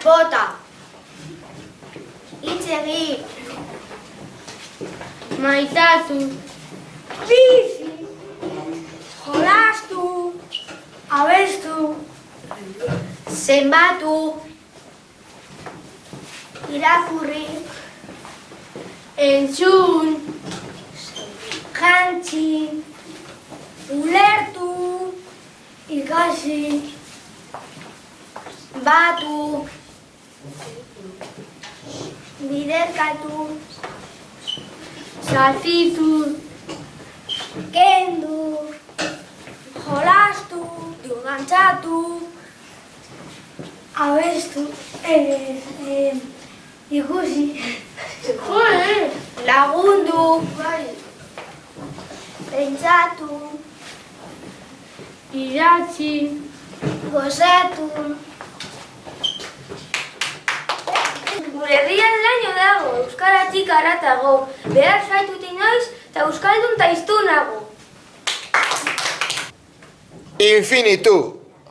Bota. Hitz egin. Maitatu. Bizi. Jolastu. Abestu. Zenbatu. Irakurri. Entzun. Jantzi. Ulertu. Ikasi. Batu. Biderkatu. Zatitu. Kendu. Jolastu. Dantzatu. Abestu. Ikusi. Lagundu. Pentsatu. Idatzi. Gozatu. Gure herrian laino dago, euskaratik haratago. Behar zaituti noiz, eta euskaldun taiztunago. Infinitu,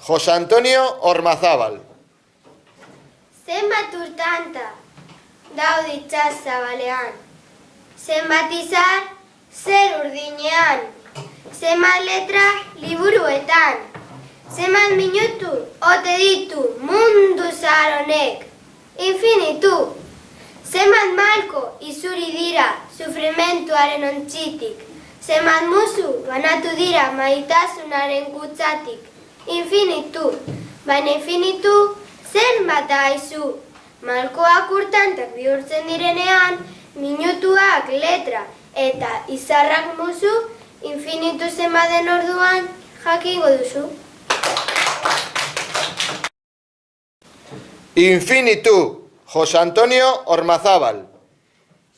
José Antonio Ormazábal. Zenbat urtanta, daude itsas zabalean. Zenbat izar, zer urdinean. Zenbat letra, liburuetan. Zenbat minutu, ote ditu, mundu zahar honek. Infinitu. Zenbat malko izuri dira, sufrimentuaren ontzitik. Zenbat musu banatu dira maitasunaren kutsatik. Infinitu. Baina infinitu, zenbat aizu. Malkoak urtantak bihurtzen direnean, minutuak letra eta izarrak musu, infinitu zenbat den orduan jakingo duzu. Infinitu, José Antonio Ormazábal.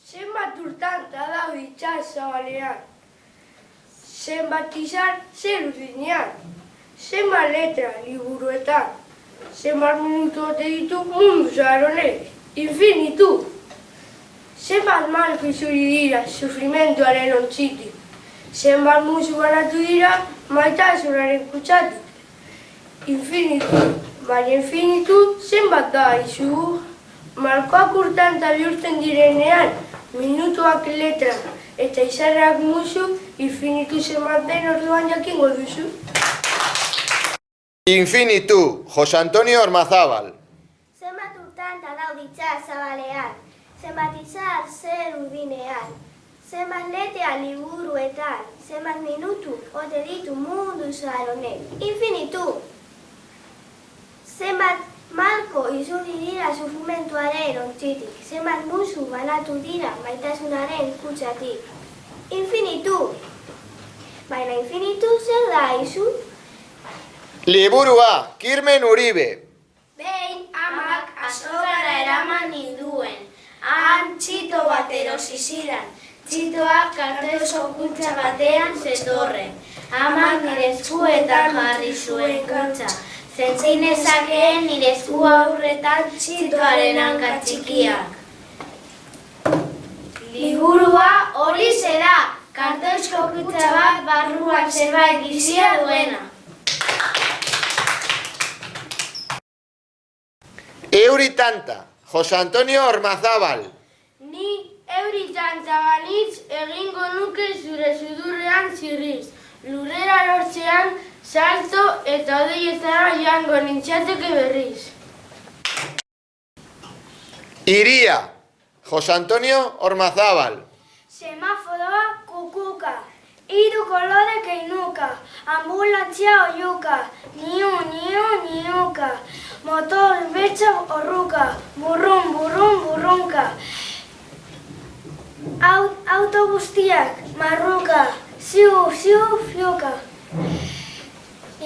Zenbat urtanta daude itsas zabalean. Zenbat izar, zer urdinean. Zenbat letra, liburuetan. Zenbat minutu ote ditu mundu zahar honek. Infinitu. Zenbat malko izuri dira, sufrimentuaren ontzitik. Zenbat musu banatu dira, maitasunaren kutsatik. Infinitu. Baina infinitu, zenbat da aizu. Malkoak urtanta bihurtzen direnean, minutuak letra eta izarrak musu, infinitu zenbat den orduan jakingo duzu. Infinitu, José Antonio Ormazábal. Zenbat urtanta daude itsas zabalean. Zenbat izar, zer urdinean. Zenbat letra, liburuetan. Zenbat minutu, ote ditu mundu zahar honek. Infinitu. Zenbat malko izuri dira sufrimentuaren ontzitik. Zenbat musu banatu dira maitasunaren kutsatik. Infinitu. Baina infinitu zer da aizu? Liburua, Kirmen Uribe. Behin amak azokara eraman ninduen. Han txito bat erosi zidan. Txitoak kartoizko kutxa batean zetorren. Amak nire eskuetan jarri zuen kutxa. Zentzin ezakeen nire esku aurretan txitoaren hanka txikiak. Liburua horixe da, kartoizko kutxa bat barruan zerbait bizia duena. Euritanta, José Antonio Ormazábal. Ni euritanta banitz egingo nuke zure sudurrean zirriz. Lurrera lortzean salto eta odeietara joango nintzateke berriz. Iria, José Antonio Ormazábal. Semaforoa kukuka, hiru kolore keinuka, ambulantzia oiuka, niuka, motor betxo horruka, burrunka. Auto guztiak, marruka, ziu, fiuka.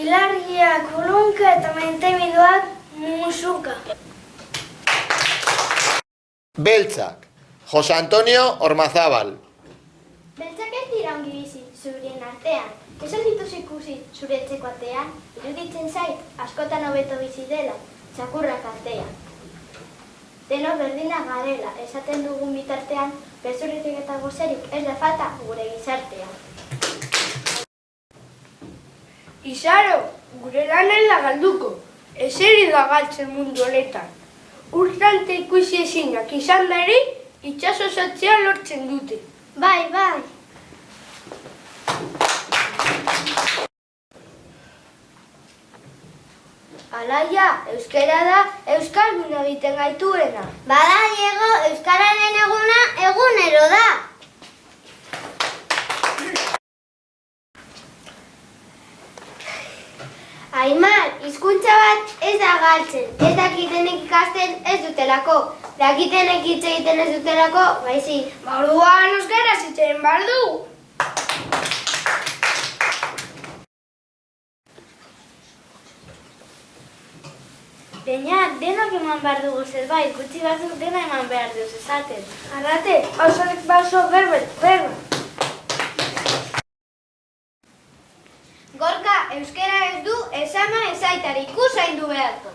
Ilargiak ulunka eta maiteminduak musuka. Beltzak, José Antonio Ormazábal. Beltzak ez dira ongi bizi zurien artean. Ez aldituz ikusi zure etxeko atean, iruditzen zait askotan hobeto bizi dela, txakurrak artean. Denok berdina garela, esaten dugun bitartean, gezurritik eta gozerik ez da falta gure gizartean. Izaro, gure lanela galduko, eseri da galtzen mundu honetan. urtante ikusi ezinak izan dari, itxasosatzea lortzen dute. Bai, bai. Alaia, euskara da euskaldun egiten gaituena. Bada, Diego, euskararen eguna egunero da. Aimar, hizkuntza bat ez da galtzen, ez dakitenek ikasten ez dutelako, dakitenek hitz egiten ez dutelako, baizik. Orduan euskaraz hitz egin behar dugu. Beñat, denok eman behar dugu zerbait, gutxi batzuk dena eman behar dugu esaten. Arrate, hausanek baso berber. Gorka, euskara ez du, esama esaitari ikusain du beharko.